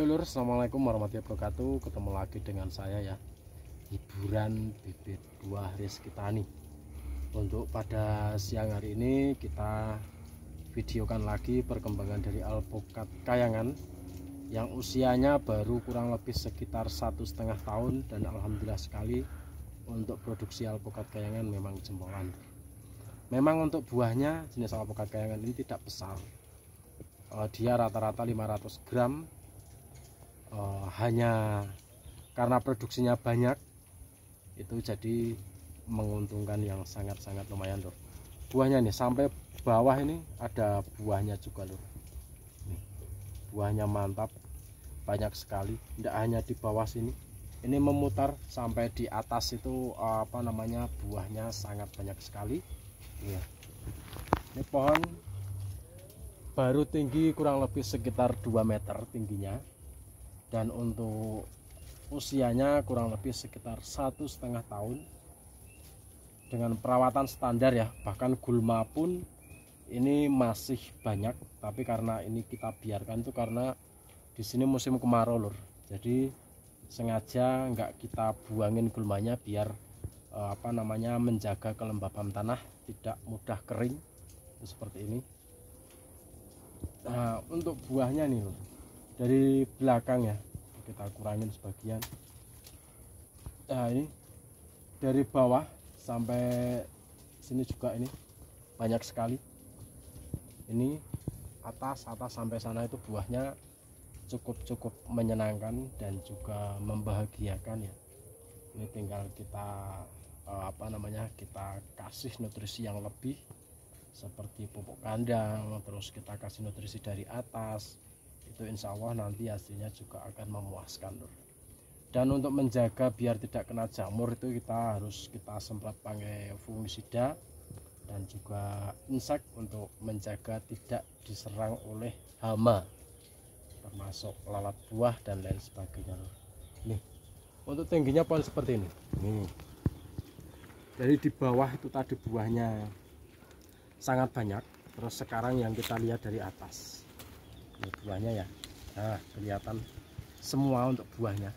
Lur, assalamualaikum warahmatullahi wabarakatuh. Ketemu lagi dengan saya ya, hiburan bibit buah Rizky Tani. Untuk pada siang hari ini kita videokan lagi perkembangan dari alpukat kayangan yang usianya baru kurang lebih sekitar 1,5 tahun, dan alhamdulillah sekali untuk produksi alpukat kayangan memang jempolan. Memang untuk buahnya jenis alpukat kayangan ini tidak besar, dia rata-rata 500 gram. Hanya karena produksinya banyak itu jadi menguntungkan yang sangat-sangat lumayan Lur. Buahnya nih sampai bawah ini ada buahnya juga Lur. Nih, buahnya mantap, banyak sekali, tidak hanya di bawah sini, ini memutar sampai di atas itu buahnya sangat banyak sekali ya. Ini pohon baru tinggi kurang lebih sekitar 2 meter tingginya, dan untuk usianya kurang lebih sekitar 1,5 tahun dengan perawatan standar ya. Bahkan gulma pun ini masih banyak, tapi karena ini kita biarkan itu karena di sini musim kemarau Lur, jadi sengaja nggak kita buangin gulmanya biar menjaga kelembapan tanah, tidak mudah kering seperti ini. Nah, untuk buahnya nih Lur, dari belakang ya, kita kurangin sebagian. Nah, ini dari bawah sampai sini juga ini banyak sekali. Ini atas sampai sana itu buahnya cukup menyenangkan dan juga membahagiakan ya. Ini tinggal kita kita kasih nutrisi yang lebih seperti pupuk kandang, terus kita kasih nutrisi dari atas, itu insya Allah nanti hasilnya juga akan memuaskan Lur. Dan untuk menjaga biar tidak kena jamur itu kita semprot pakai fungisida dan juga insek untuk menjaga tidak diserang oleh hama, termasuk lalat buah dan lain sebagainya Lur. Nih, untuk tingginya pohon seperti ini. Nih, dari di bawah itu tadi buahnya sangat banyak, terus sekarang yang kita lihat dari atas ini buahnya ya. Nah, kelihatan semua untuk buahnya.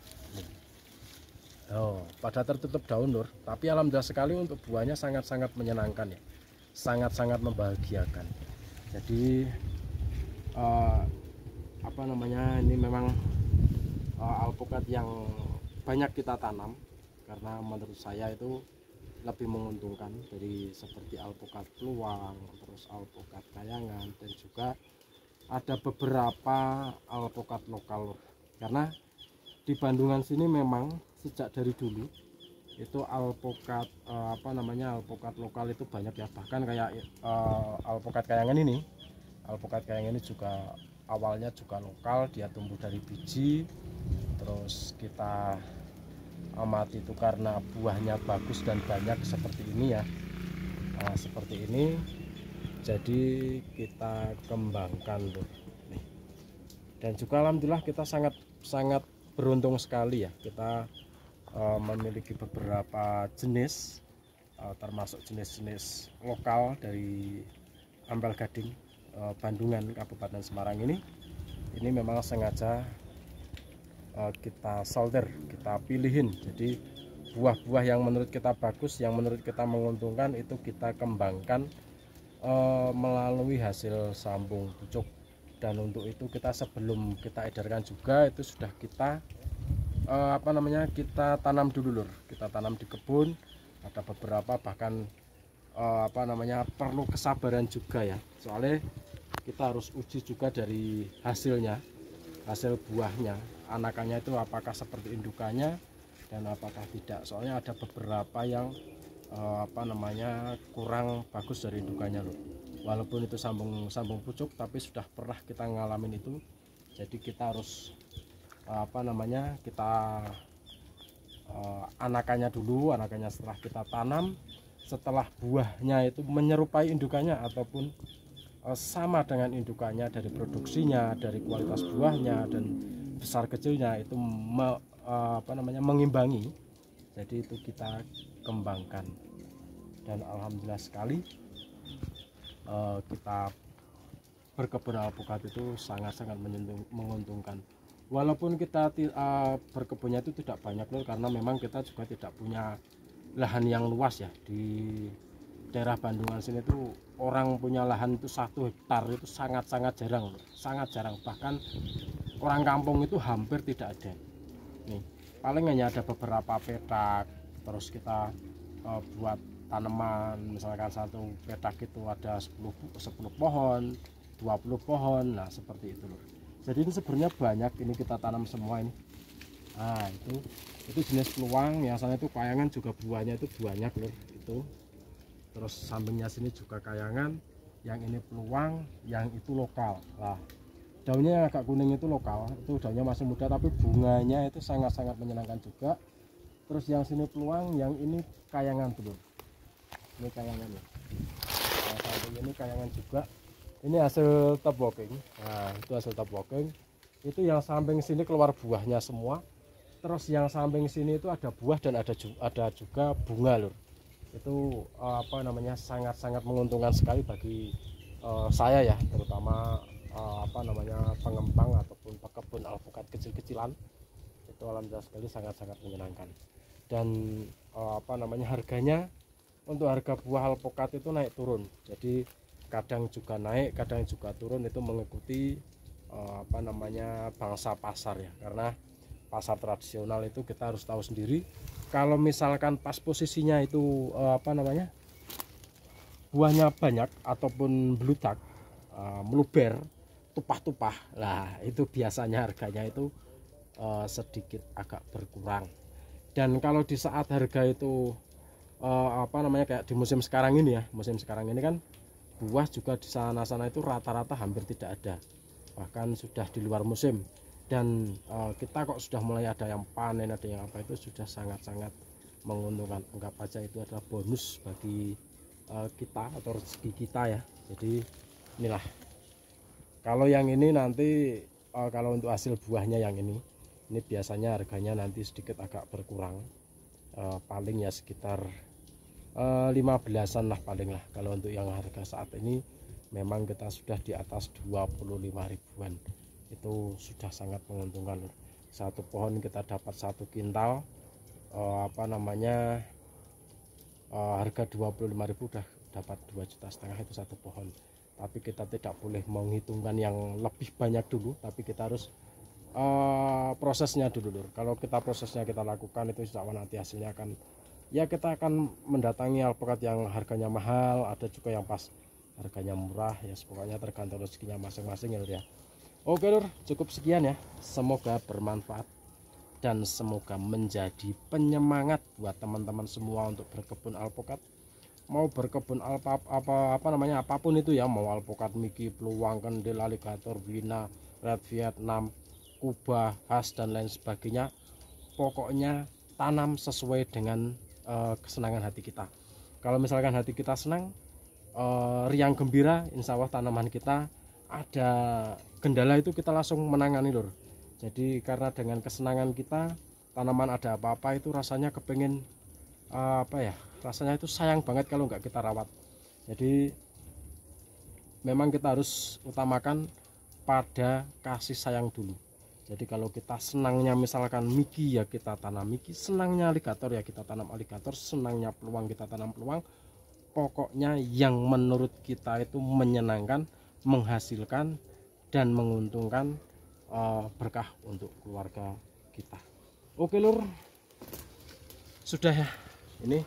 Pada tertutup daun Lur, tapi alhamdulillah sekali untuk buahnya sangat-sangat menyenangkan ya, sangat-sangat membahagiakan. Jadi ini memang alpukat yang banyak kita tanam karena menurut saya itu lebih menguntungkan dari seperti alpukat luwang, terus alpukat kayangan, dan juga ada beberapa alpukat lokal. Karena di Bandungan sini memang sejak dari dulu itu alpukat alpukat lokal itu banyak ya. Bahkan kayak alpukat kayangan ini, juga awalnya juga lokal, dia tumbuh dari biji, terus kita amati itu karena buahnya bagus dan banyak seperti ini ya. Seperti ini, jadi kita kembangkan Lur. Nih. Dan juga alhamdulillah kita sangat beruntung sekali ya, kita memiliki beberapa jenis, termasuk jenis-jenis lokal dari Ampel Gading, Bandungan, Kabupaten Semarang ini memang sengaja kita solder, kita pilihin. Jadi buah-buah yang menurut kita bagus, yang menurut kita menguntungkan, itu kita kembangkan melalui hasil sambung pucuk. Dan untuk itu kita sebelum kita edarkan juga itu sudah kita kita tanam dulu Lur. Kita tanam di kebun, ada beberapa bahkan perlu kesabaran juga ya, soalnya kita harus uji juga dari hasil buahnya, anakannya itu apakah seperti indukannya dan apakah tidak. Soalnya ada beberapa yang kurang bagus dari indukannya loh, walaupun itu sambung pucuk, tapi sudah pernah kita ngalamin itu. Jadi kita harus anakannya dulu, setelah kita tanam, setelah buahnya itu menyerupai indukannya ataupun sama dengan indukannya dari produksinya, dari kualitas buahnya dan besar kecilnya itu mengimbangi. Jadi itu kita kembangkan, dan alhamdulillah sekali kita berkebun alpukat itu sangat-sangat menguntungkan. walaupun kita berkebunnya itu tidak banyak Lur, karena memang kita juga tidak punya lahan yang luas ya. Di daerah Bandungan sini tuh orang punya lahan itu 1 hektar itu sangat-sangat jarang Lur. Sangat jarang, bahkan orang kampung itu hampir tidak ada. Nih paling hanya ada beberapa petak, terus kita buat tanaman, misalkan satu petak itu ada 10 pohon, 20 pohon, nah seperti itu Lur. Jadi ini sebenarnya banyak, ini kita tanam semua ini. Nah itu jenis peluang, yang sana itu kayangan juga buahnya itu banyak Lur itu. Terus sampingnya sini juga kayangan, yang ini peluang, yang itu lokal. Nah daunnya agak kuning itu lokal, itu daunnya masih muda tapi bunganya itu sangat-sangat menyenangkan juga. Terus yang sini peluang, yang ini kayangan tuh Lur. Ini kayangannya. Nah samping ini kayangan juga. Ini hasil top walking. Nah itu hasil top walking. Itu yang samping sini keluar buahnya semua. Terus yang samping sini itu ada buah dan ada juga bunga Lur. Itu apa namanya, sangat-sangat menguntungkan sekali bagi saya ya, terutama apa namanya, pengembang ataupun pekebun alpukat kecil-kecilan. Itu alhamdulillah sekali sangat-sangat menyenangkan. Dan apa namanya, harganya, untuk harga buah alpukat itu naik turun. Jadi kadang juga naik, kadang juga turun, itu mengikuti apa namanya, bangsa pasar ya. Karena pasar tradisional itu kita harus tahu sendiri, kalau misalkan pas posisinya itu apa namanya, buahnya banyak ataupun beludak, meluber, tumpah-tumpah, lah itu biasanya harganya itu sedikit agak berkurang. Dan kalau di saat harga itu apa namanya, kayak di musim sekarang ini ya, musim sekarang ini kan buah juga di sana-sana itu rata-rata hampir tidak ada, bahkan sudah di luar musim. Dan kita kok sudah mulai ada yang panen, ada yang apa, itu sudah sangat-sangat menguntungkan. Anggap aja itu adalah bonus bagi kita atau rezeki kita ya. Jadi inilah, kalau yang ini nanti kalau untuk hasil buahnya yang ini biasanya harganya nanti sedikit agak berkurang, paling ya sekitar 15-an lah paling lah. Kalau untuk yang harga saat ini memang kita sudah di atas 25 ribuan, itu sudah sangat menguntungkan. Satu pohon kita dapat 1 kintal, apa namanya, harga 25.000 udah dapat 2,5 juta itu satu pohon. Tapi kita tidak boleh menghitungkan yang lebih banyak dulu, tapi kita harus prosesnya dulu. Kalau kita prosesnya kita lakukan, itu insya Allah nanti hasilnya akan, ya kita akan mendatangi alpukat yang harganya mahal, ada juga yang pas harganya murah ya. Pokoknya tergantung rezekinya masing-masing ya Lur ya. Oke Lur, cukup sekian ya, semoga bermanfaat dan semoga menjadi penyemangat buat teman-teman semua untuk berkebun alpukat. Mau berkebun apa namanya, apapun itu ya, mau alpukat miki, peluang, kendil, aligator, wina, red Vietnam, kubah, khas dan lain sebagainya. Pokoknya tanam sesuai dengan kesenangan hati kita. Kalau misalkan hati kita senang, riang gembira, insya Allah tanaman kita ada kendala itu kita langsung menangani Lur. Jadi karena dengan kesenangan kita, tanaman ada apa-apa itu rasanya kepengen apa ya, rasanya itu sayang banget kalau nggak kita rawat. Jadi memang kita harus utamakan pada kasih sayang dulu. Jadi kalau kita senangnya misalkan miki ya kita tanam miki, senangnya aligator ya kita tanam aligator, senangnya peluang kita tanam peluang. Pokoknya yang menurut kita itu menyenangkan, menghasilkan dan menguntungkan, berkah untuk keluarga kita. Oke Lur, sudah ya, ini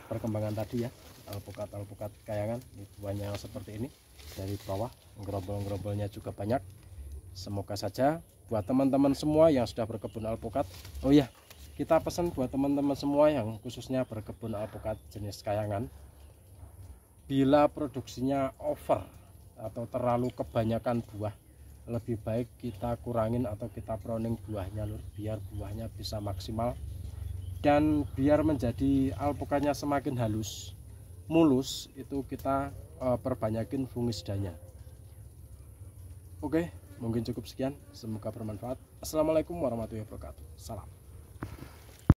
perkembangan tadi ya, alpukat kayangan. Ini buahnya seperti ini, dari bawah gerombol-gerombolnya juga banyak. Semoga saja buat teman-teman semua yang sudah berkebun alpukat, oh ya, kita pesan buat teman-teman semua yang khususnya berkebun alpukat jenis kayangan, bila produksinya over atau terlalu kebanyakan buah, lebih baik kita kurangin atau kita pruning buahnya Lur, biar buahnya bisa maksimal dan biar menjadi alpukatnya semakin halus, mulus. Itu kita perbanyakin fungisidanya. Oke, mungkin cukup sekian, semoga bermanfaat. Assalamualaikum warahmatullahi wabarakatuh. Salam.